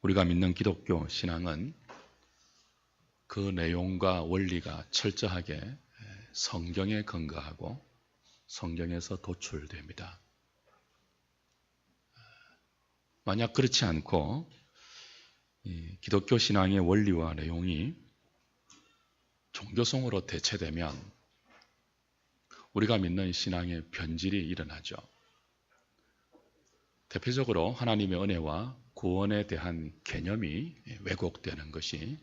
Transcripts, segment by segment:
우리가 믿는 기독교 신앙은 그 내용과 원리가 철저하게 성경에 근거하고 성경에서 도출됩니다. 만약 그렇지 않고 기독교 신앙의 원리와 내용이 종교성으로 대체되면 우리가 믿는 신앙의 변질이 일어나죠. 대표적으로 하나님의 은혜와 구원에 대한 개념이 왜곡되는 것이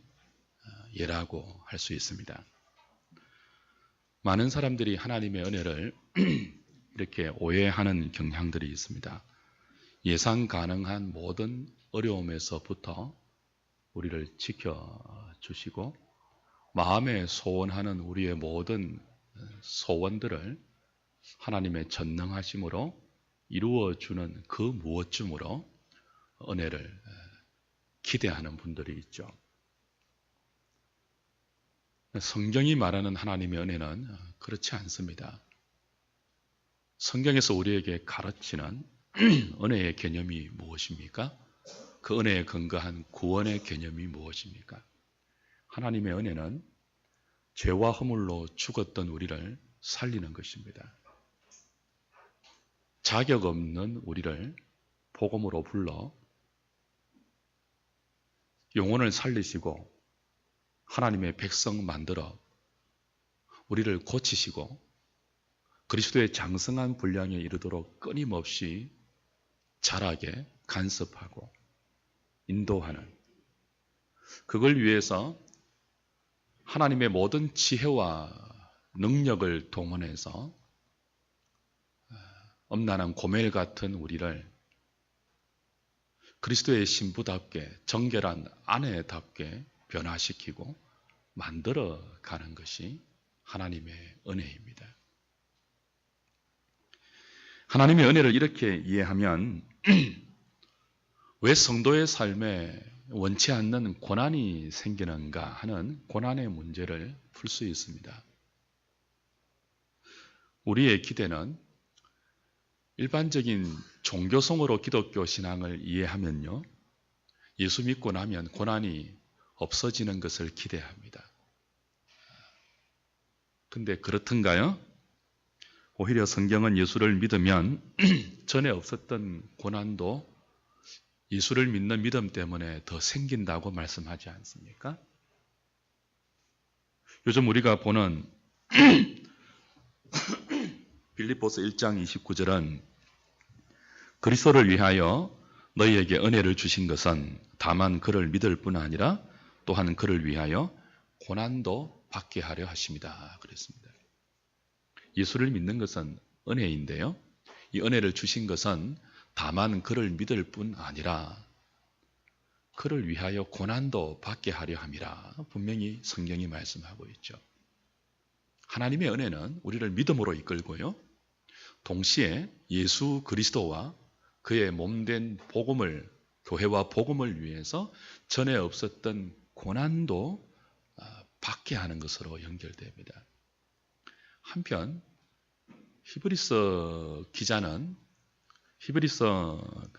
예라고 할 수 있습니다. 많은 사람들이 하나님의 은혜를 이렇게 오해하는 경향들이 있습니다. 예상 가능한 모든 어려움에서부터 우리를 지켜주시고 마음에 소원하는 우리의 모든 소원들을 하나님의 전능하심으로 이루어주는 그 무엇쯤으로 은혜를 기대하는 분들이 있죠. 성경이 말하는 하나님의 은혜는 그렇지 않습니다. 성경에서 우리에게 가르치는 은혜의 개념이 무엇입니까? 그 은혜에 근거한 구원의 개념이 무엇입니까? 하나님의 은혜는 죄와 허물로 죽었던 우리를 살리는 것입니다. 자격 없는 우리를 복음으로 불러 영혼을 살리시고 하나님의 백성 만들어 우리를 고치시고 그리스도의 장성한 분량에 이르도록 끊임없이 자라게 간섭하고 인도하는, 그걸 위해서 하나님의 모든 지혜와 능력을 동원해서 엄난한 고멜 같은 우리를 그리스도의 신부답게 정결한 아내답게 변화시키고 만들어가는 것이 하나님의 은혜입니다. 하나님의 은혜를 이렇게 이해하면 왜 성도의 삶에 원치 않는 고난이 생기는가 하는 고난의 문제를 풀 수 있습니다. 우리의 기대는 일반적인 종교성으로 기독교 신앙을 이해하면요, 예수 믿고 나면 고난이 없어지는 것을 기대합니다. 근데 그렇던가요? 오히려 성경은 예수를 믿으면 전에 없었던 고난도 예수를 믿는 믿음 때문에 더 생긴다고 말씀하지 않습니까? 요즘 우리가 보는 빌립보서 1장 29절은 그리스도를 위하여 너희에게 은혜를 주신 것은 다만 그를 믿을 뿐 아니라 또한 그를 위하여 고난도 받게 하려 하십니다. 그랬습니다. 예수를 믿는 것은 은혜인데요, 이 은혜를 주신 것은 다만 그를 믿을 뿐 아니라 그를 위하여 고난도 받게 하려 함이라 분명히 성경이 말씀하고 있죠. 하나님의 은혜는 우리를 믿음으로 이끌고요, 동시에 예수 그리스도와 그의 몸된 복음을, 교회와 복음을 위해서 전에 없었던 고난도 받게 하는 것으로 연결됩니다. 한편 히브리서 기자는 히브리서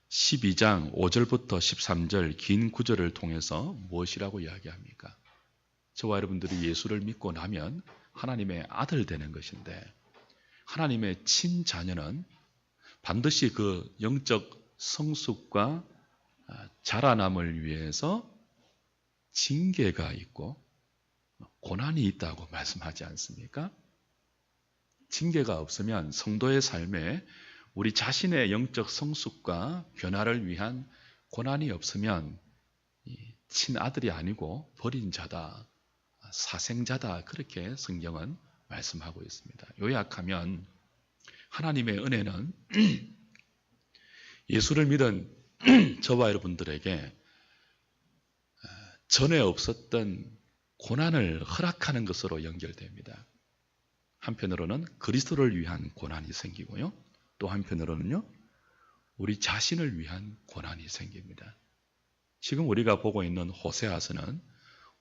12장 5절부터 13절 긴 구절을 통해서 무엇이라고 이야기합니까? 저와 여러분들이 예수를 믿고 나면 하나님의 아들 되는 것인데, 하나님의 친자녀는 반드시 그 영적 성숙과 자라남을 위해서 징계가 있고 고난이 있다고 말씀하지 않습니까? 징계가 없으면 성도의 삶에 우리 자신의 영적 성숙과 변화를 위한 고난이 없으면 친아들이 아니고 버린 자다, 사생자다, 그렇게 성경은 말씀하고 있습니다. 요약하면 하나님의 은혜는 예수를 믿은 저와 여러분들에게 전에 없었던 고난을 허락하는 것으로 연결됩니다. 한편으로는 그리스도를 위한 고난이 생기고요, 또 한편으로는요, 우리 자신을 위한 고난이 생깁니다. 지금 우리가 보고 있는 호세아서는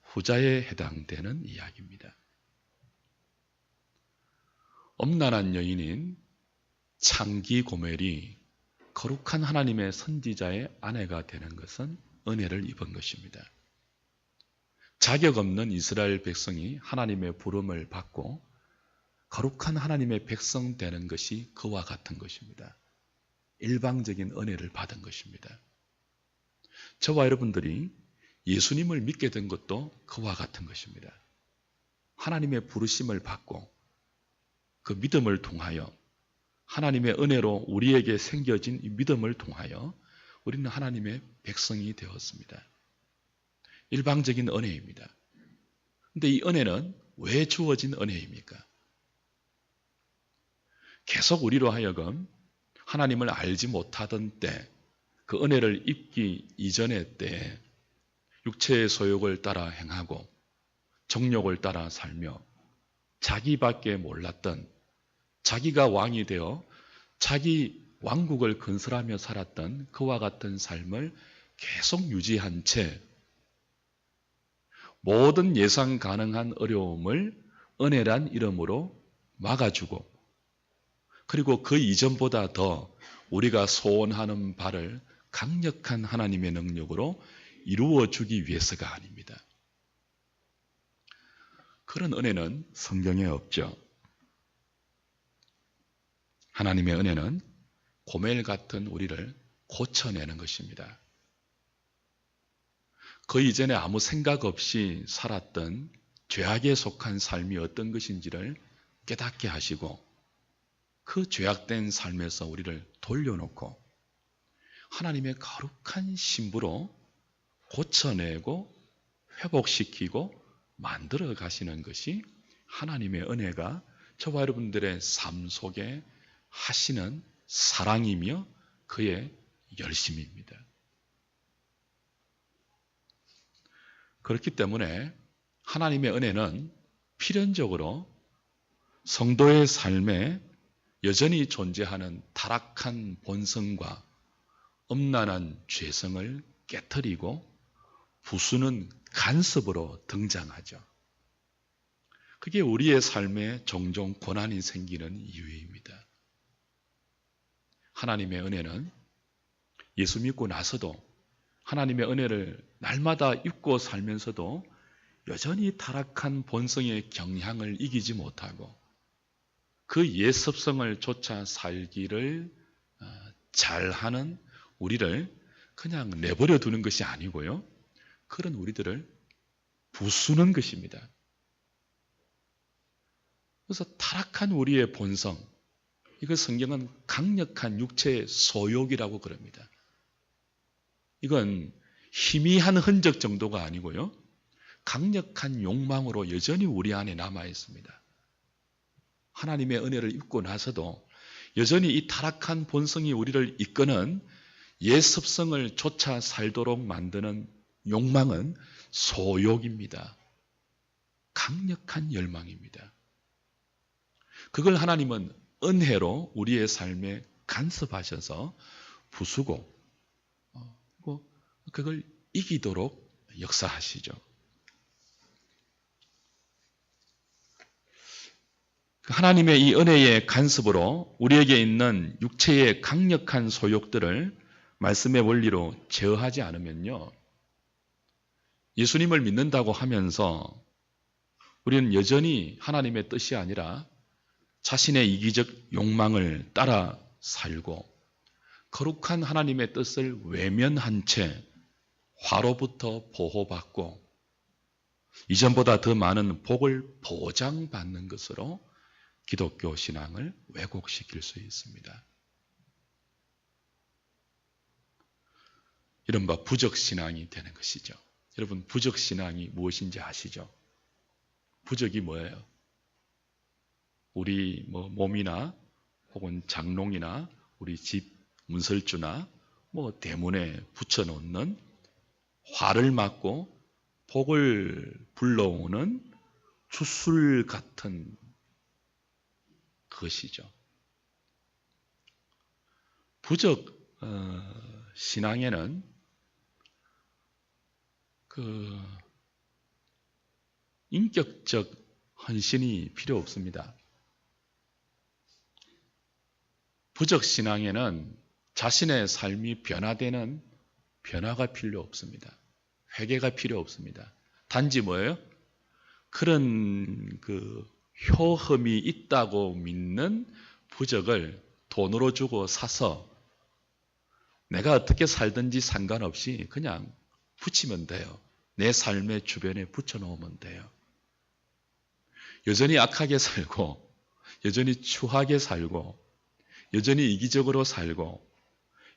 후자에 해당되는 이야기입니다. 엄난한 여인인 창기 고멜이 거룩한 하나님의 선지자의 아내가 되는 것은 은혜를 입은 것입니다. 자격 없는 이스라엘 백성이 하나님의 부름을 받고 거룩한 하나님의 백성 되는 것이 그와 같은 것입니다. 일방적인 은혜를 받은 것입니다. 저와 여러분들이 예수님을 믿게 된 것도 그와 같은 것입니다. 하나님의 부르심을 받고 그 믿음을 통하여 하나님의 은혜로 우리에게 생겨진 이 믿음을 통하여 우리는 하나님의 백성이 되었습니다. 일방적인 은혜입니다. 그런데 이 은혜는 왜 주어진 은혜입니까? 계속 우리로 하여금 하나님을 알지 못하던 때, 그 은혜를 입기 이전의 때에 육체의 소욕을 따라 행하고 정욕을 따라 살며 자기밖에 몰랐던, 자기가 왕이 되어 자기 왕국을 건설하며 살았던 그와 같은 삶을 계속 유지한 채 모든 예상 가능한 어려움을 은혜란 이름으로 막아주고, 그리고 그 이전보다 더 우리가 소원하는 바를 강력한 하나님의 능력으로 이루어주기 위해서가 아닙니다. 그런 은혜는 성경에 없죠. 하나님의 은혜는 고멜 같은 우리를 고쳐내는 것입니다. 그 이전에 아무 생각 없이 살았던 죄악에 속한 삶이 어떤 것인지를 깨닫게 하시고 그 죄악된 삶에서 우리를 돌려놓고 하나님의 거룩한 신부로 고쳐내고 회복시키고 만들어 가시는 것이 하나님의 은혜가 저와 여러분들의 삶 속에 하시는 사랑이며 그의 열심입니다. 그렇기 때문에 하나님의 은혜는 필연적으로 성도의 삶에 여전히 존재하는 타락한 본성과 음란한 죄성을 깨트리고 부수는 간섭으로 등장하죠. 그게 우리의 삶에 종종 고난이 생기는 이유입니다. 하나님의 은혜는 예수 믿고 나서도 하나님의 은혜를 날마다 입고 살면서도 여전히 타락한 본성의 경향을 이기지 못하고 그 옛 습성을 쫓아 살기를 잘하는 우리를 그냥 내버려 두는 것이 아니고요. 그런 우리들을 부수는 것입니다. 그래서 타락한 우리의 본성, 이거 성경은 강력한 육체의 소욕이라고 그럽니다. 이건 희미한 흔적 정도가 아니고요. 강력한 욕망으로 여전히 우리 안에 남아 있습니다. 하나님의 은혜를 입고 나서도 여전히 이 타락한 본성이 우리를 이끄는 옛 습성을 쫓아 살도록 만드는 욕망은 소욕입니다. 강력한 열망입니다. 그걸 하나님은 은혜로 우리의 삶에 간섭하셔서 부수고 그걸 이기도록 역사하시죠. 하나님의 이 은혜의 간섭으로 우리에게 있는 육체의 강력한 소욕들을 말씀의 원리로 제어하지 않으면요, 예수님을 믿는다고 하면서 우리는 여전히 하나님의 뜻이 아니라 자신의 이기적 욕망을 따라 살고 거룩한 하나님의 뜻을 외면한 채 화로부터 보호받고 이전보다 더 많은 복을 보장받는 것으로 기독교 신앙을 왜곡시킬 수 있습니다. 이른바 부적신앙이 되는 것이죠. 여러분, 부적신앙이 무엇인지 아시죠? 부적이 뭐예요? 우리 몸이나 혹은 장롱이나 우리 집 문설주나 대문에 붙여놓는 화를 맞고 복을 불러오는 주술 같은 것이죠. 부적 신앙에는 그 인격적 헌신이 필요 없습니다. 부적 신앙에는 자신의 삶이 변화되는 변화가 필요 없습니다. 회개가 필요 없습니다. 단지 뭐예요? 그런 효험이 있다고 믿는 부적을 돈으로 주고 사서 내가 어떻게 살든지 상관없이 그냥 붙이면 돼요. 내 삶의 주변에 붙여놓으면 돼요. 여전히 악하게 살고, 여전히 추하게 살고, 여전히 이기적으로 살고,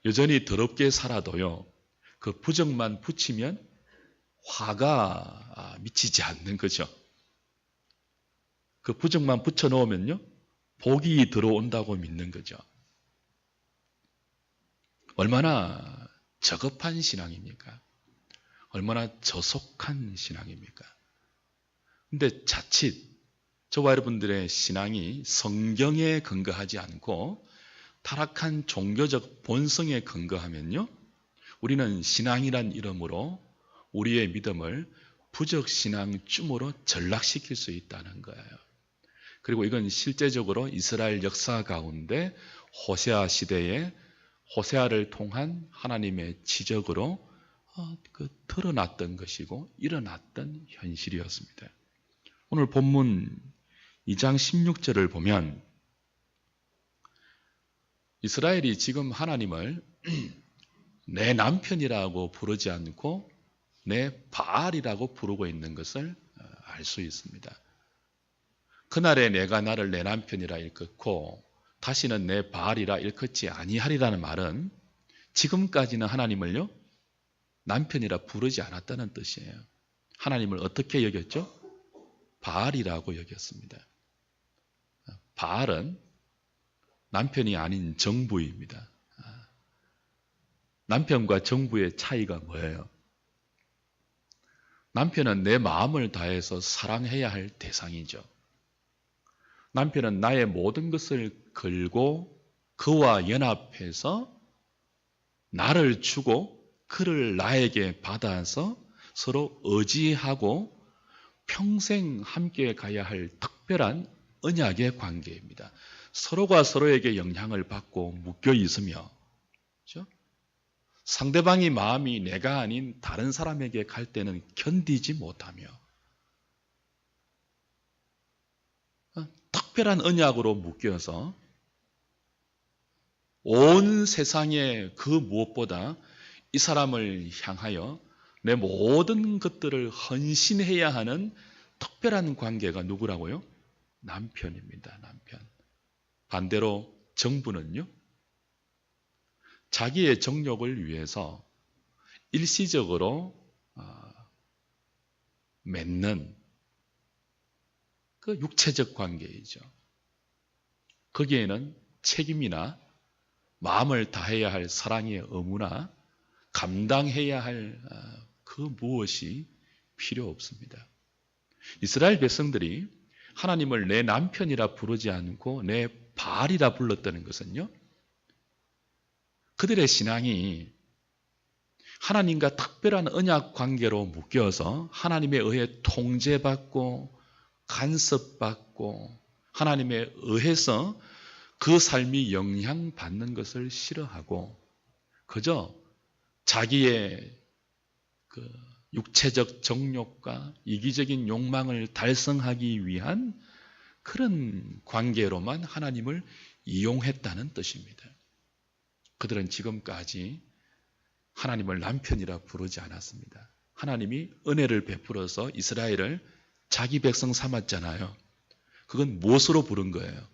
여전히 더럽게 살아도요, 그 부적만 붙이면 화가 미치지 않는 거죠. 그 부적만 붙여놓으면요, 복이 들어온다고 믿는 거죠. 얼마나 저급한 신앙입니까? 얼마나 저속한 신앙입니까? 근데 자칫 저와 여러분들의 신앙이 성경에 근거하지 않고 타락한 종교적 본성에 근거하면요, 우리는 신앙이란 이름으로 우리의 믿음을 부적신앙쯤으로 전락시킬 수 있다는 거예요. 그리고 이건 실제적으로 이스라엘 역사 가운데 호세아 시대에 호세아를 통한 하나님의 지적으로 드러났던 것이고 일어났던 현실이었습니다. 오늘 본문 2장 16절을 보면 이스라엘이 지금 하나님을 내 남편이라고 부르지 않고 내 바알이라고 부르고 있는 것을 알 수 있습니다. 그날에 내가 나를 내 남편이라 일컫고 다시는 내 바알이라 일컫지 아니하리라는 말은 지금까지는 하나님을요, 남편이라 부르지 않았다는 뜻이에요. 하나님을 어떻게 여겼죠? 바알이라고 여겼습니다. 바알은 남편이 아닌 정부입니다. 남편과 정부의 차이가 뭐예요? 남편은 내 마음을 다해서 사랑해야 할 대상이죠. 남편은 나의 모든 것을 걸고 그와 연합해서 나를 주고 그를 나에게 받아서 서로 의지하고 평생 함께 가야 할 특별한 언약의 관계입니다. 서로가 서로에게 영향을 받고 묶여 있으며, 그렇죠? 상대방이 마음이 내가 아닌 다른 사람에게 갈 때는 견디지 못하며 특별한 언약으로 묶여서 온 세상의 그 무엇보다 이 사람을 향하여 내 모든 것들을 헌신해야 하는 특별한 관계가 누구라고요? 남편입니다. 남편. 반대로 정부는요, 자기의 정욕을 위해서 일시적으로 맺는 그 육체적 관계이죠. 거기에는 책임이나 마음을 다해야 할 사랑의 의무나 감당해야 할 그 무엇이 필요 없습니다. 이스라엘 백성들이 하나님을 내 남편이라 부르지 않고 내 바알이라 불렀다는 것은요, 그들의 신앙이 하나님과 특별한 언약 관계로 묶여서 하나님에 의해 통제받고 간섭받고 하나님에 의해서 그 삶이 영향받는 것을 싫어하고 그저 자기의 그 육체적 정욕과 이기적인 욕망을 달성하기 위한 그런 관계로만 하나님을 이용했다는 뜻입니다. 그들은 지금까지 하나님을 남편이라 부르지 않았습니다. 하나님이 은혜를 베풀어서 이스라엘을 자기 백성 삼았잖아요. 그건 무엇으로 부른 거예요?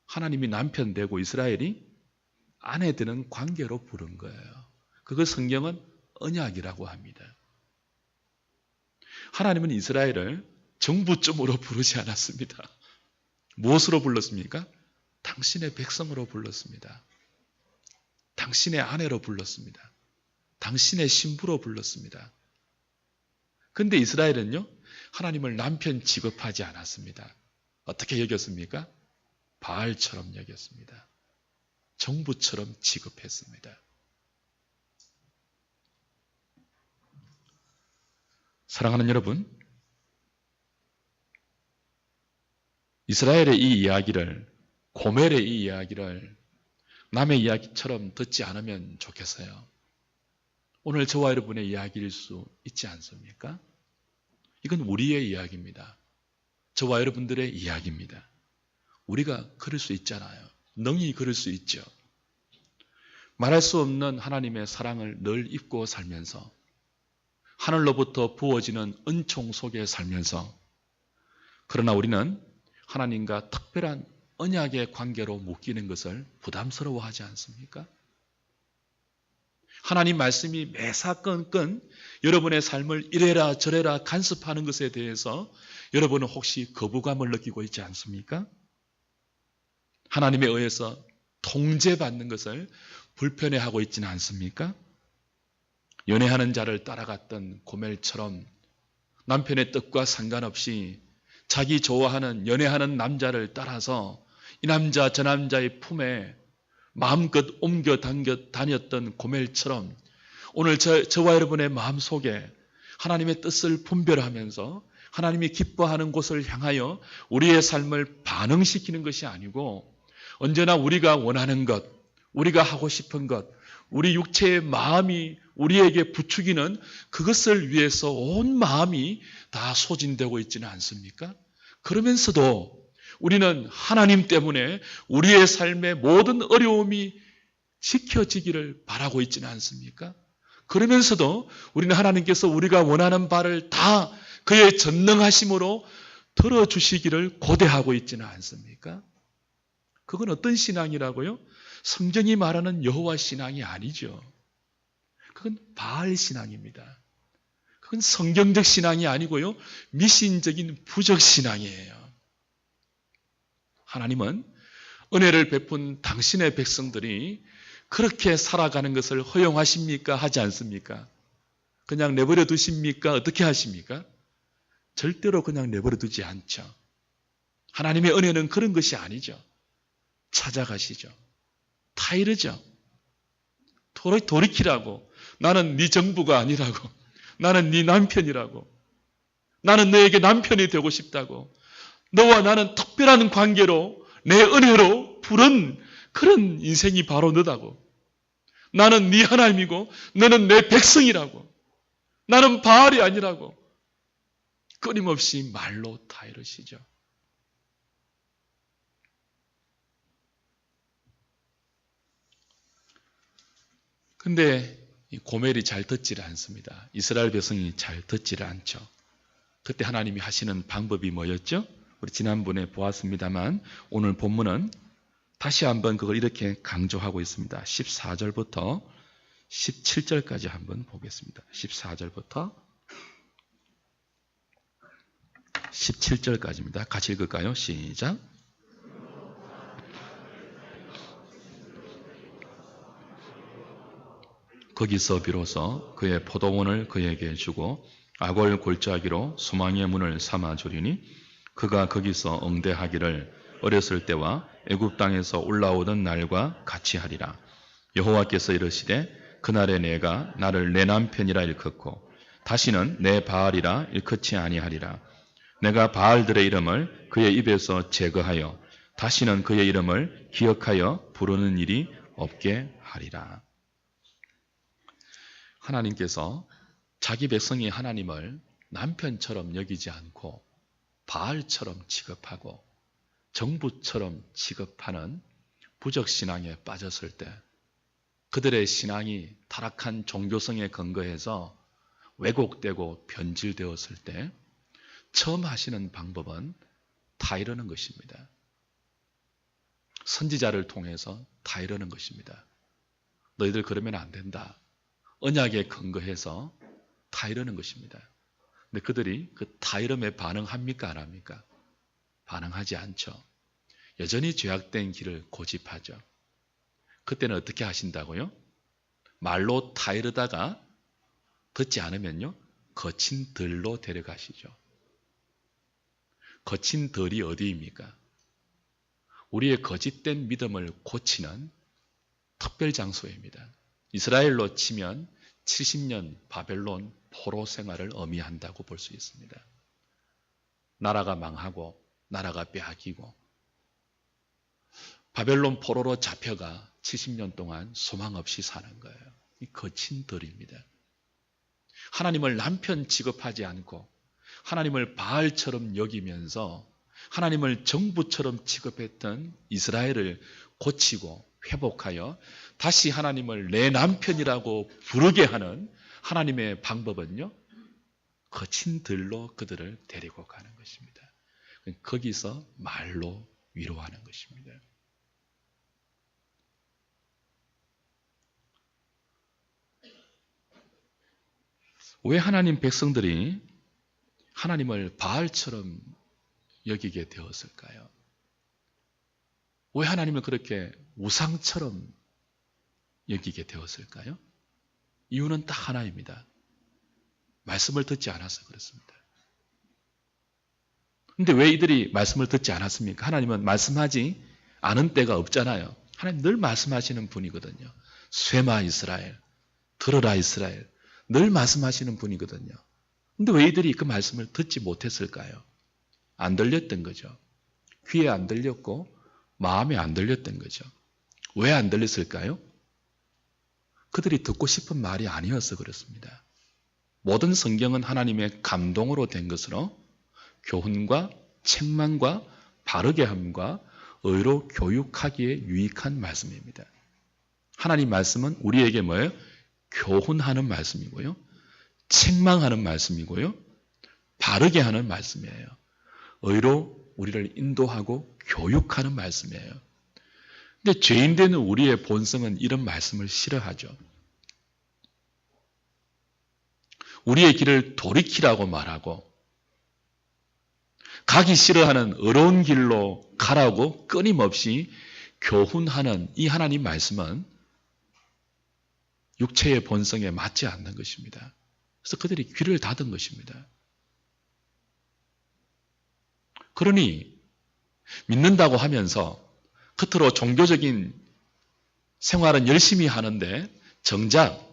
하나님이 남편 되고 이스라엘이 아내 되는 관계로 부른 거예요. 그걸 성경은 언약이라고 합니다. 하나님은 이스라엘을 정부쯤으로 부르지 않았습니다. 무엇으로 불렀습니까? 당신의 백성으로 불렀습니다. 당신의 아내로 불렀습니다. 당신의 신부로 불렀습니다. 그런데 이스라엘은요, 하나님을 남편 취급하지 않았습니다. 어떻게 여겼습니까? 바알처럼 여겼습니다. 정부처럼 취급했습니다. 사랑하는 여러분, 이스라엘의 이 이야기를, 고멜의 이 이야기를 남의 이야기처럼 듣지 않으면 좋겠어요. 오늘 저와 여러분의 이야기일 수 있지 않습니까? 이건 우리의 이야기입니다. 저와 여러분들의 이야기입니다. 우리가 그럴 수 있잖아요. 능히 그럴 수 있죠. 말할 수 없는 하나님의 사랑을 늘 입고 살면서 하늘로부터 부어지는 은총 속에 살면서 그러나 우리는 하나님과 특별한 언약의 관계로 묶이는 것을 부담스러워하지 않습니까? 하나님 말씀이 매사건건 여러분의 삶을 이래라 저래라 간섭하는 것에 대해서 여러분은 혹시 거부감을 느끼고 있지 않습니까? 하나님에 의해서 통제받는 것을 불편해하고 있지는 않습니까? 연애하는 자를 따라갔던 고멜처럼 남편의 뜻과 상관없이 자기 좋아하는 연애하는 남자를 따라서 이 남자 저 남자의 품에 마음껏 옮겨 다녔던 고멜처럼 오늘 저와 여러분의 마음속에 하나님의 뜻을 분별하면서 하나님이 기뻐하는 곳을 향하여 우리의 삶을 반응시키는 것이 아니고 언제나 우리가 원하는 것, 우리가 하고 싶은 것, 우리 육체의 마음이 우리에게 부추기는 그것을 위해서 온 마음이 다 소진되고 있지는 않습니까? 그러면서도 우리는 하나님 때문에 우리의 삶의 모든 어려움이 지켜지기를 바라고 있지는 않습니까? 그러면서도 우리는 하나님께서 우리가 원하는 바를 다 그의 전능하심으로 들어주시기를 고대하고 있지는 않습니까? 그건 어떤 신앙이라고요? 성경이 말하는 여호와 신앙이 아니죠. 그건 바알 신앙입니다. 그건 성경적 신앙이 아니고요. 미신적인 부적 신앙이에요. 하나님은 은혜를 베푼 당신의 백성들이 그렇게 살아가는 것을 허용하십니까? 하지 않습니까? 그냥 내버려 두십니까? 어떻게 하십니까? 절대로 그냥 내버려 두지 않죠. 하나님의 은혜는 그런 것이 아니죠. 찾아가시죠. 타이르죠. 돌이키라고. 나는 네 정부가 아니라고. 나는 네 남편이라고. 나는 너에게 남편이 되고 싶다고. 너와 나는 특별한 관계로 내 은혜로 부른 그런 인생이 바로 너다고. 나는 네 하나님이고 너는 내 백성이라고. 나는 바알이 아니라고. 끊임없이 말로 다 이러시죠. 근데 고멜이 잘 듣지를 않습니다. 이스라엘 백성이 잘 듣지를 않죠. 그때 하나님이 하시는 방법이 뭐였죠? 우리 지난번에 보았습니다만 오늘 본문은 다시 한번 그걸 이렇게 강조하고 있습니다. 14절부터 17절까지 한번 보겠습니다. 14절부터 17절까지입니다. 같이 읽을까요? 시작. 거기서 비로소 그의 포도원을 그에게 주고 악을 골짜기로 소망의 문을 삼아 주리니 그가 거기서 응대하기를 어렸을 때와 애굽 땅에서 올라오던 날과 같이 하리라. 여호와께서 이르시되 그날에 내가 나를 내 남편이라 일컫고 다시는 내 바알이라 일컫지 아니하리라. 내가 바알들의 이름을 그의 입에서 제거하여 다시는 그의 이름을 기억하여 부르는 일이 없게 하리라. 하나님께서 자기 백성이 하나님을 남편처럼 여기지 않고 바알처럼 취급하고 정부처럼 취급하는 부적신앙에 빠졌을 때 그들의 신앙이 타락한 종교성에 근거해서 왜곡되고 변질되었을 때 처음 하시는 방법은 다 이러는 것입니다. 선지자를 통해서 다 이러는 것입니다. 너희들 그러면 안 된다. 언약에 근거해서 다 이러는 것입니다. 근데 그들이 그 타이름에 반응합니까? 안 합니까? 반응하지 않죠. 여전히 죄악된 길을 고집하죠. 그때는 어떻게 하신다고요? 말로 타이르다가 듣지 않으면요, 거친 들로 데려가시죠. 거친 들이 어디입니까? 우리의 거짓된 믿음을 고치는 특별 장소입니다. 이스라엘로 치면 70년 바벨론 포로 생활을 의미한다고 볼 수 있습니다. 나라가 망하고 나라가 빼앗기고 바벨론 포로로 잡혀가 70년 동안 소망 없이 사는 거예요. 이 거친 덜입니다. 하나님을 남편 취급하지 않고 하나님을 바알처럼 여기면서 하나님을 정부처럼 취급했던 이스라엘을 고치고 회복하여 다시 하나님을 내 남편이라고 부르게 하는 하나님의 방법은요, 거친 들로 그들을 데리고 가는 것입니다. 거기서 말로 위로하는 것입니다. 왜 하나님 백성들이 하나님을 바알처럼 여기게 되었을까요? 왜 하나님을 그렇게 우상처럼 여기게 되었을까요? 이유는 딱 하나입니다. 말씀을 듣지 않아서 그렇습니다. 근데 왜 이들이 말씀을 듣지 않았습니까? 하나님은 말씀하지 않은 때가 없잖아요. 하나님 늘 말씀하시는 분이거든요. 쇠마 이스라엘, 들어라 이스라엘, 늘 말씀하시는 분이거든요. 근데 왜 이들이 그 말씀을 듣지 못했을까요? 안 들렸던 거죠. 귀에 안 들렸고 마음에 안 들렸던 거죠. 왜 안 들렸을까요? 그들이 듣고 싶은 말이 아니어서 그렇습니다. 모든 성경은 하나님의 감동으로 된 것으로 교훈과 책망과 바르게 함과 의로 교육하기에 유익한 말씀입니다. 하나님 말씀은 우리에게 뭐예요? 교훈하는 말씀이고요. 책망하는 말씀이고요. 바르게 하는 말씀이에요. 의로 우리를 인도하고 교육하는 말씀이에요. 근데 죄인 되는 우리의 본성은 이런 말씀을 싫어하죠. 우리의 길을 돌이키라고 말하고 가기 싫어하는 어려운 길로 가라고 끊임없이 교훈하는 이 하나님 말씀은 육체의 본성에 맞지 않는 것입니다. 그래서 그들이 귀를 닫은 것입니다. 그러니 믿는다고 하면서 겉으로 종교적인 생활은 열심히 하는데 정작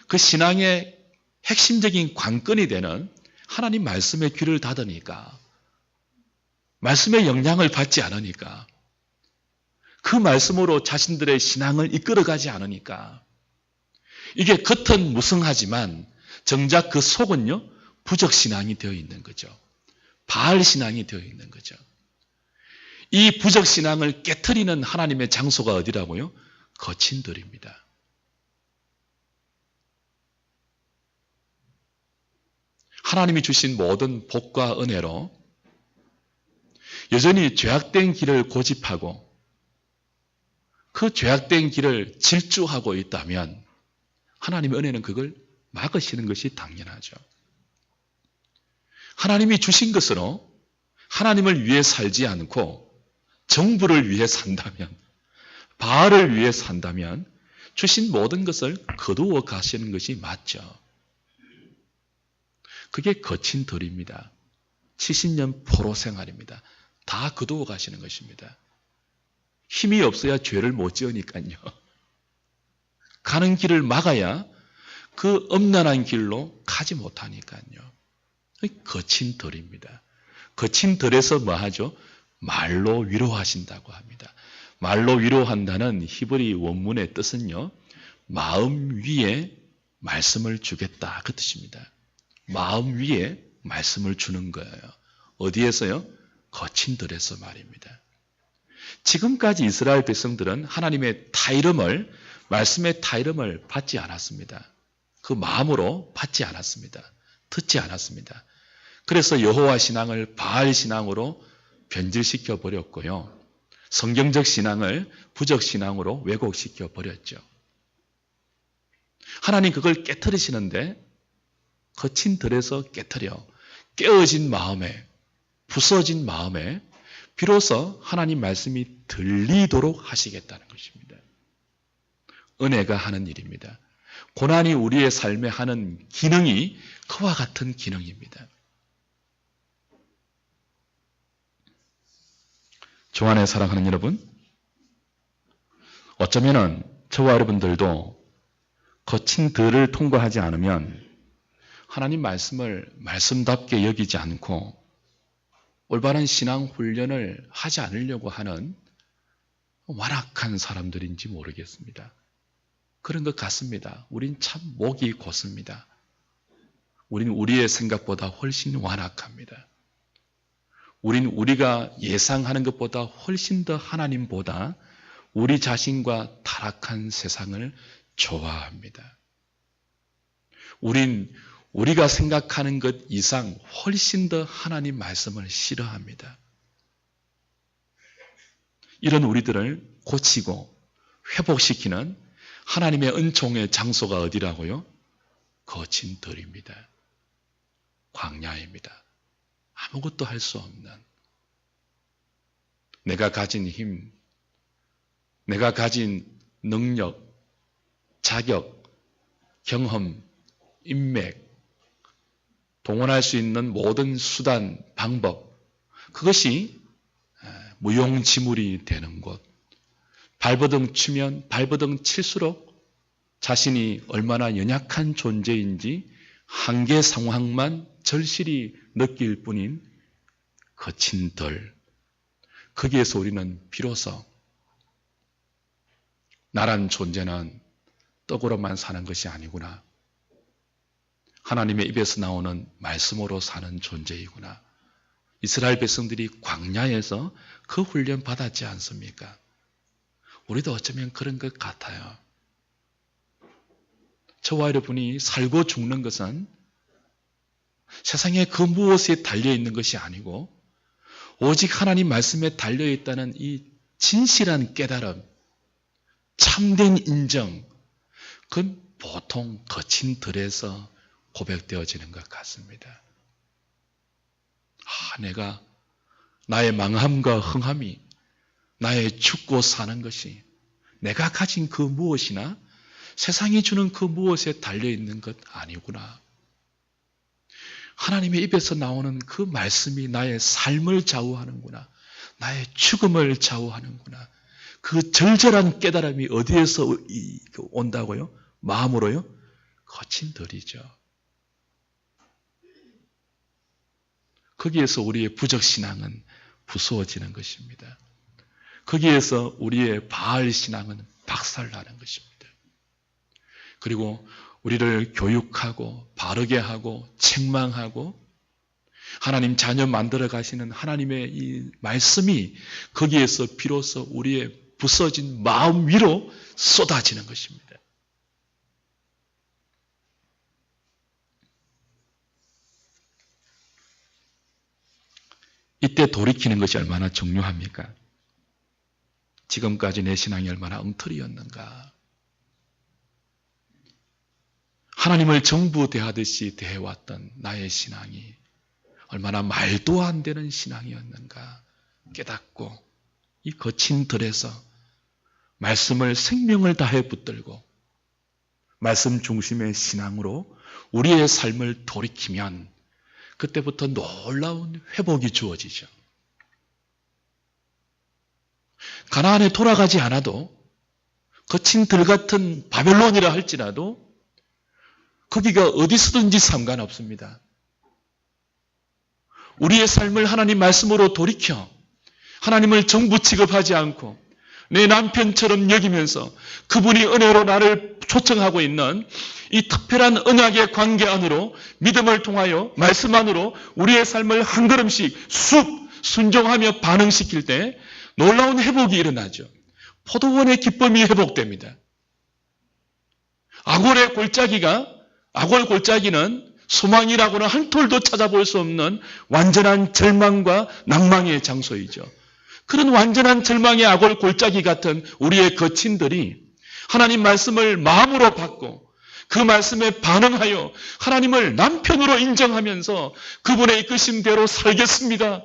그 신앙의 핵심적인 관건이 되는 하나님 말씀에 귀를 닫으니까, 말씀의 영향을 받지 않으니까, 그 말씀으로 자신들의 신앙을 이끌어가지 않으니까, 이게 겉은 무성하지만 정작 그 속은요, 부적신앙이 되어 있는 거죠. 바알신앙이 되어 있는 거죠. 이 부적신앙을 깨트리는 하나님의 장소가 어디라고요? 거친 들입니다. 하나님이 주신 모든 복과 은혜로 여전히 죄악된 길을 고집하고 그 죄악된 길을 질주하고 있다면 하나님의 은혜는 그걸 막으시는 것이 당연하죠. 하나님이 주신 것으로 하나님을 위해 살지 않고 정부를 위해 산다면, 바알을 위해 산다면 주신 모든 것을 거두어 가시는 것이 맞죠. 그게 거친 덜입니다. 70년 포로 생활입니다. 다 거두어 가시는 것입니다. 힘이 없어야 죄를 못 지으니까요. 가는 길을 막아야 그 엄난한 길로 가지 못하니까요. 거친 덜입니다. 거친 덜에서 뭐 하죠? 말로 위로하신다고 합니다. 말로 위로한다는 히브리 원문의 뜻은요, 마음 위에 말씀을 주겠다, 그 뜻입니다. 마음 위에 말씀을 주는 거예요. 어디에서요? 거친 들에서 말입니다. 지금까지 이스라엘 백성들은 하나님의 타이름을, 말씀의 타이름을 받지 않았습니다. 그 마음으로 받지 않았습니다. 듣지 않았습니다. 그래서 여호와 신앙을 바알 신앙으로 변질시켜 버렸고요. 성경적 신앙을 부적 신앙으로 왜곡시켜 버렸죠. 하나님 그걸 깨트리시는데 거친 들에서 깨트려 깨어진 마음에, 부서진 마음에 비로소 하나님 말씀이 들리도록 하시겠다는 것입니다. 은혜가 하는 일입니다. 고난이 우리의 삶에 하는 기능이 그와 같은 기능입니다. 주 안에 사랑하는 여러분, 어쩌면은 저와 여러분들도 거친 들을 통과하지 않으면 하나님 말씀을 말씀답게 여기지 않고 올바른 신앙 훈련을 하지 않으려고 하는 완악한 사람들인지 모르겠습니다. 그런 것 같습니다. 우린 참 목이 곧습니다. 우린 우리의 생각보다 훨씬 완악합니다. 우린 우리가 예상하는 것보다 훨씬 더 하나님보다 우리 자신과 타락한 세상을 좋아합니다. 우린 우리가 생각하는 것 이상 훨씬 더 하나님 말씀을 싫어합니다. 이런 우리들을 고치고 회복시키는 하나님의 은총의 장소가 어디라고요? 거친 들입니다. 광야입니다. 아무것도 할 수 없는, 내가 가진 힘, 내가 가진 능력, 자격, 경험, 인맥, 동원할 수 있는 모든 수단, 방법, 그것이 무용지물이 되는 곳, 발버둥 치면 발버둥 칠수록 자신이 얼마나 연약한 존재인지 한계 상황만 절실히 느낄 뿐인 거친 덜, 거기에서 우리는 비로소 나란 존재는 떡으로만 사는 것이 아니구나, 하나님의 입에서 나오는 말씀으로 사는 존재이구나. 이스라엘 백성들이 광야에서 그 훈련 받았지 않습니까? 우리도 어쩌면 그런 것 같아요. 저와 여러분이 살고 죽는 것은 세상에 그 무엇에 달려있는 것이 아니고 오직 하나님 말씀에 달려있다는 이 진실한 깨달음, 참된 인정, 그건 보통 거친 들에서 고백되어지는 것 같습니다. 내가 나의 망함과 흥함이, 나의 죽고 사는 것이 내가 가진 그 무엇이나 세상이 주는 그 무엇에 달려있는 것 아니구나. 하나님의 입에서 나오는 그 말씀이 나의 삶을 좌우하는구나. 나의 죽음을 좌우하는구나. 그 절절한 깨달음이 어디에서 온다고요? 마음으로요? 거친 들이죠. 거기에서 우리의 부적신앙은 부수어지는 것입니다. 거기에서 우리의 바알 신앙은 박살나는 것입니다. 그리고 우리를 교육하고 바르게 하고 책망하고 하나님 자녀 만들어 가시는 하나님의 이 말씀이 거기에서 비로소 우리의 부서진 마음 위로 쏟아지는 것입니다. 이때 돌이키는 것이 얼마나 중요합니까? 지금까지 내 신앙이 얼마나 엉터리였는가. 하나님을 정부 대하듯이 대해왔던 나의 신앙이 얼마나 말도 안 되는 신앙이었는가 깨닫고 이 거친 들에서 말씀을 생명을 다해 붙들고 말씀 중심의 신앙으로 우리의 삶을 돌이키면 그때부터 놀라운 회복이 주어지죠. 가나안에 돌아가지 않아도 거친 들 같은 바벨론이라 할지라도 거기가 어디서든지 상관없습니다. 우리의 삶을 하나님 말씀으로 돌이켜 하나님을 정부 취급하지 않고 내 남편처럼 여기면서 그분이 은혜로 나를 초청하고 있는 이 특별한 언약의 관계 안으로 믿음을 통하여 말씀 안으로 우리의 삶을 한 걸음씩 쑥 순종하며 반응시킬 때 놀라운 회복이 일어나죠. 포도원의 기쁨이 회복됩니다. 아골의 골짜기는 소망이라고는 한 톨도 찾아볼 수 없는 완전한 절망과 낭망의 장소이죠. 그런 완전한 절망의 아골 골짜기 같은 우리의 거친들이 하나님 말씀을 마음으로 받고 그 말씀에 반응하여 하나님을 남편으로 인정하면서 그분의 이끄심대로 살겠습니다.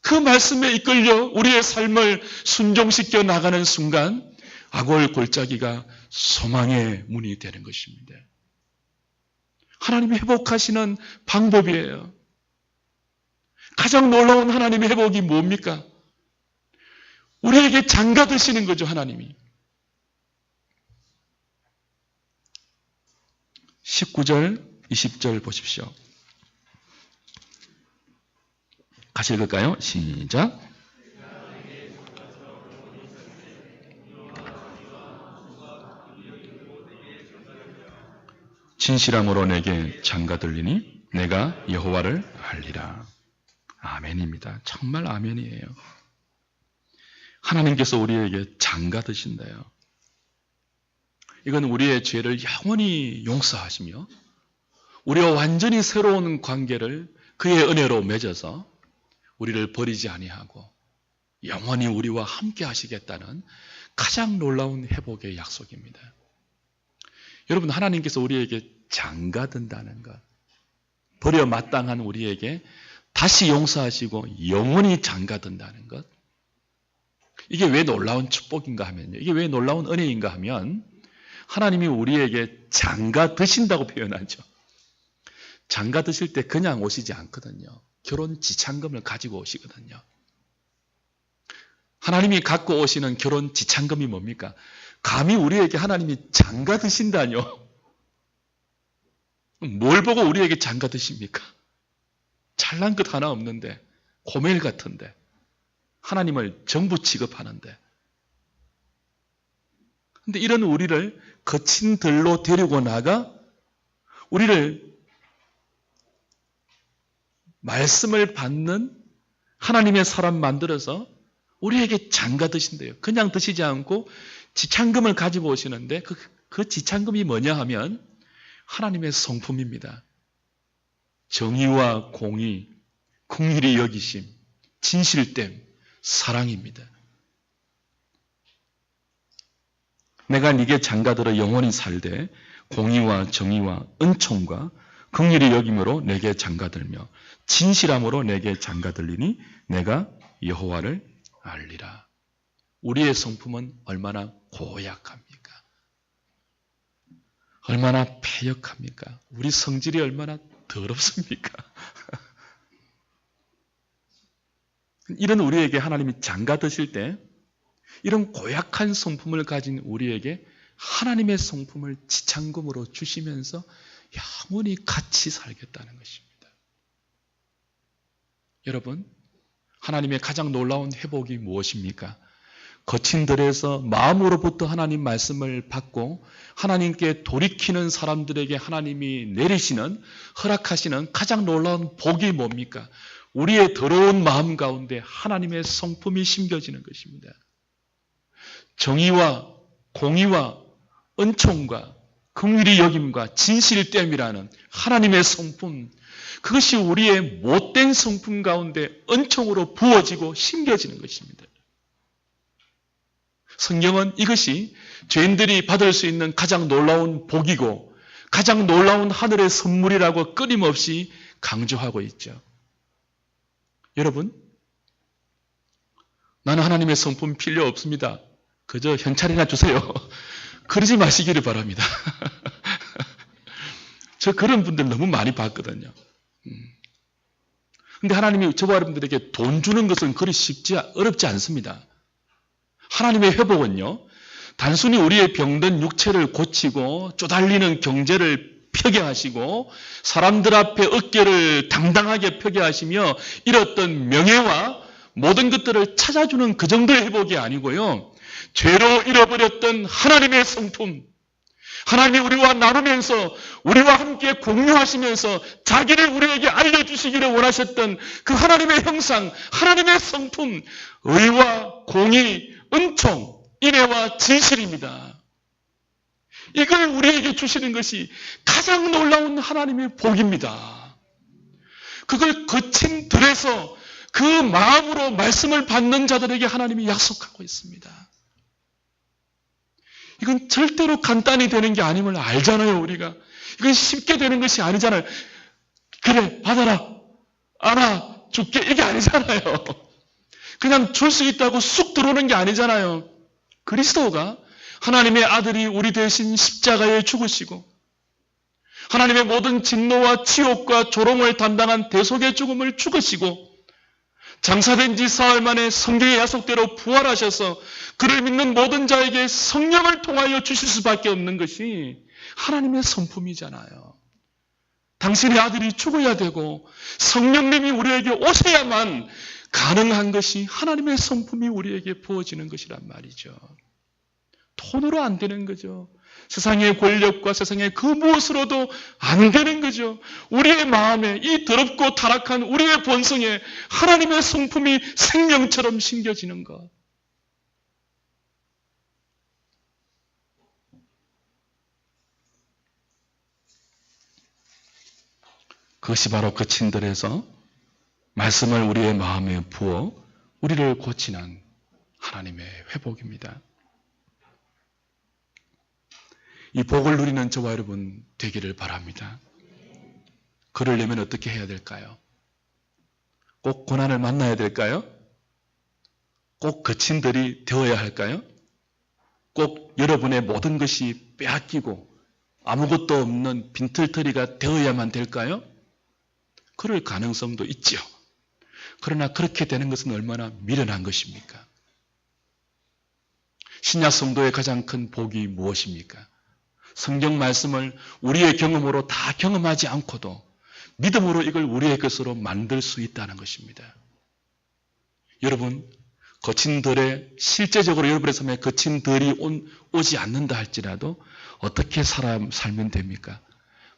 그 말씀에 이끌려 우리의 삶을 순종시켜 나가는 순간 아골 골짜기가 소망의 문이 되는 것입니다. 하나님이 회복하시는 방법이에요. 가장 놀라운 하나님의 회복이 뭡니까? 우리에게 장가 드시는 거죠, 하나님이. 19절, 20절 보십시오. 같이 읽을까요? 시작. 진실함으로 내게 장가들리니 내가 여호와를 알리라. 아멘입니다. 정말 아멘이에요. 하나님께서 우리에게 장가드신대요. 이건 우리의 죄를 영원히 용서하시며 우리와 완전히 새로운 관계를 그의 은혜로 맺어서 우리를 버리지 아니하고 영원히 우리와 함께 하시겠다는 가장 놀라운 회복의 약속입니다. 여러분, 하나님께서 우리에게 장가든다는 것, 버려 마땅한 우리에게 다시 용서하시고 영원히 장가든다는 것, 이게 왜 놀라운 축복인가 하면요. 이게 왜 놀라운 은혜인가 하면 하나님이 우리에게 장가드신다고 표현하죠. 장가드실 때 그냥 오시지 않거든요. 결혼 지참금을 가지고 오시거든요. 하나님이 갖고 오시는 결혼 지참금이 뭡니까? 감히 우리에게 하나님이 장가드신다뇨. 뭘 보고 우리에게 장가드십니까? 잘난 것 하나 없는데, 고멜 같은데, 하나님을 정부 취급하는데. 근데 이런 우리를 거친 들로 데리고 나가 우리를 말씀을 받는 하나님의 사람 만들어서 우리에게 장가드신대요. 그냥 드시지 않고 지참금을 가지고 오시는데 그 지참금이 뭐냐 하면 하나님의 성품입니다. 정의와 공의, 긍휼히 여기심, 진실됨, 사랑입니다. 내가 네게 장가들어 영원히 살되 공의와 정의와 은총과 긍휼히 여김으로 내게 장가들며 진실함으로 내게 장가들리니 내가 여호와를 알리라. 우리의 성품은 얼마나 고약합니까? 얼마나 패역합니까? 우리 성질이 얼마나 더럽습니까? 이런 우리에게 하나님이 장가드실 때 이런 고약한 성품을 가진 우리에게 하나님의 성품을 지참금으로 주시면서 영원히 같이 살겠다는 것입니다. 여러분, 하나님의 가장 놀라운 회복이 무엇입니까? 거친 들에서 마음으로부터 하나님 말씀을 받고 하나님께 돌이키는 사람들에게 하나님이 내리시는, 허락하시는 가장 놀라운 복이 뭡니까? 우리의 더러운 마음 가운데 하나님의 성품이 심겨지는 것입니다. 정의와 공의와 은총과 긍휼히 여김과 진실됨이라는 하나님의 성품, 그것이 우리의 못된 성품 가운데 은총으로 부어지고 심겨지는 것입니다. 성경은 이것이 죄인들이 받을 수 있는 가장 놀라운 복이고 가장 놀라운 하늘의 선물이라고 끊임없이 강조하고 있죠. 여러분, 나는 하나님의 성품 필요 없습니다. 그저 현찰이나 주세요. 그러지 마시기를 바랍니다. 저 그런 분들 너무 많이 봤거든요. 근데 하나님이 저와 여러분들에게 돈 주는 것은 그리 어렵지 않습니다. 하나님의 회복은요, 단순히 우리의 병든 육체를 고치고 쪼달리는 경제를 펴게 하시고 사람들 앞에 어깨를 당당하게 펴게 하시며 잃었던 명예와 모든 것들을 찾아주는 그 정도의 회복이 아니고요, 죄로 잃어버렸던 하나님의 성품, 하나님이 우리와 나누면서 우리와 함께 공유하시면서 자기를 우리에게 알려주시기를 원하셨던 그 하나님의 형상, 하나님의 성품, 의와 공의, 은총, 인애와 진실입니다. 이걸 우리에게 주시는 것이 가장 놀라운 하나님의 복입니다. 그걸 거친 들에서 그 마음으로 말씀을 받는 자들에게 하나님이 약속하고 있습니다. 이건 절대로 간단히 되는 게 아님을 알잖아요, 우리가. 이건 쉽게 되는 것이 아니잖아요. 그래, 받아라. 알아, 줄게. 이게 아니잖아요. 그냥 줄 수 있다고 쑥 들어오는 게 아니잖아요. 그리스도가 하나님의 아들이 우리 대신 십자가에 죽으시고 하나님의 모든 진노와 치욕과 조롱을 담당한 대속의 죽음을 죽으시고 장사된 지 사흘 만에 성경의 약속대로 부활하셔서 그를 믿는 모든 자에게 성령을 통하여 주실 수밖에 없는 것이 하나님의 성품이잖아요. 당신의 아들이 죽어야 되고 성령님이 우리에게 오셔야만 가능한 것이 하나님의 성품이 우리에게 부어지는 것이란 말이죠. 돈으로 안 되는 거죠. 세상의 권력과 세상의 그 무엇으로도 안 되는 거죠. 우리의 마음에 이 더럽고 타락한 우리의 본성에 하나님의 성품이 생명처럼 심겨지는 것. 그것이 바로 거친들에서 말씀을 우리의 마음에 부어 우리를 고치는 하나님의 회복입니다. 이 복을 누리는 저와 여러분 되기를 바랍니다. 그러려면 어떻게 해야 될까요? 꼭 고난을 만나야 될까요? 꼭 거친들이 되어야 할까요? 꼭 여러분의 모든 것이 빼앗기고 아무것도 없는 빈털터리가 되어야만 될까요? 그럴 가능성도 있죠. 그러나 그렇게 되는 것은 얼마나 미련한 것입니까? 신약 성도의 가장 큰 복이 무엇입니까? 성경 말씀을 우리의 경험으로 다 경험하지 않고도 믿음으로 이걸 우리의 것으로 만들 수 있다는 것입니다. 여러분, 거친들의 실제적으로 여러분의 삶에 거친들이 오지 않는다 할지라도 어떻게 살면 됩니까?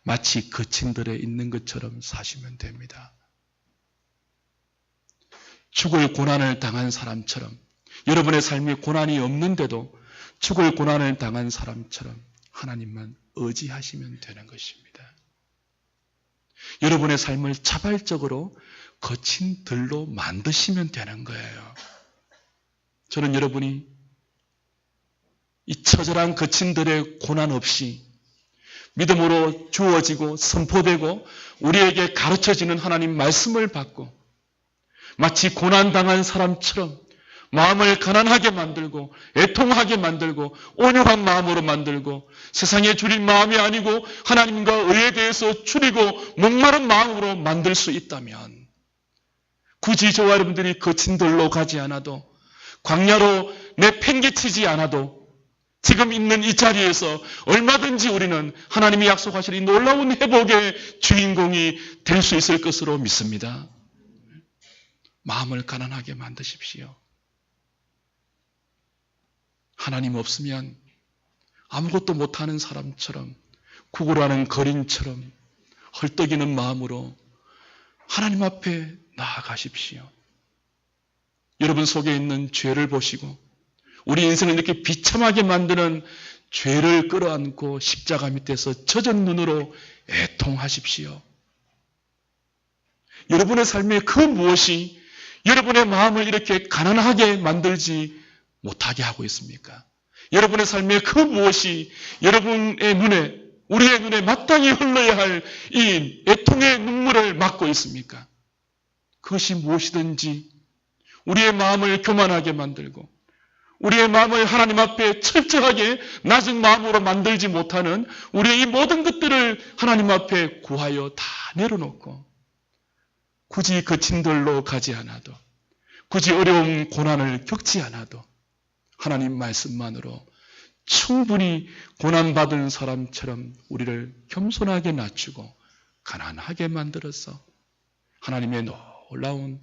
마치 거친들에 있는 것처럼 사시면 됩니다. 죽을 고난을 당한 사람처럼 여러분의 삶에 고난이 없는데도 죽을 고난을 당한 사람처럼 하나님만 의지하시면 되는 것입니다. 여러분의 삶을 자발적으로 거친들로 만드시면 되는 거예요. 저는 여러분이 이 처절한 거친들의 고난 없이 믿음으로 주어지고 선포되고 우리에게 가르쳐지는 하나님 말씀을 받고 마치 고난당한 사람처럼 마음을 가난하게 만들고 애통하게 만들고 온유한 마음으로 만들고 세상에 줄인 마음이 아니고 하나님과 의에 대해서 줄이고 목마른 마음으로 만들 수 있다면 굳이 저와 여러분들이 거친들로 가지 않아도 광야로 내팽개치지 않아도 지금 있는 이 자리에서 얼마든지 우리는 하나님이 약속하신 이 놀라운 회복의 주인공이 될 수 있을 것으로 믿습니다. 마음을 가난하게 만드십시오. 하나님 없으면 아무것도 못하는 사람처럼 구걸하는 거린처럼 헐떡이는 마음으로 하나님 앞에 나아가십시오. 여러분 속에 있는 죄를 보시고 우리 인생을 이렇게 비참하게 만드는 죄를 끌어안고 십자가 밑에서 젖은 눈으로 애통하십시오. 여러분의 삶의 그 무엇이 여러분의 마음을 이렇게 가난하게 만들지 못하게 하고 있습니까? 여러분의 삶의 그 무엇이 여러분의 눈에, 우리의 눈에 마땅히 흘러야 할 이 애통의 눈물을 막고 있습니까? 그것이 무엇이든지 우리의 마음을 교만하게 만들고 우리의 마음을 하나님 앞에 철저하게 낮은 마음으로 만들지 못하는 우리의 이 모든 것들을 하나님 앞에 구하여 다 내려놓고 굳이 거친들로 가지 않아도 굳이 어려운 고난을 겪지 않아도 하나님 말씀만으로 충분히 고난받은 사람처럼 우리를 겸손하게 낮추고 가난하게 만들어서 하나님의 놀라운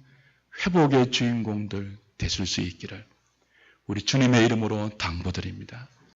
회복의 주인공들 되실 수 있기를 우리 주님의 이름으로 당부드립니다.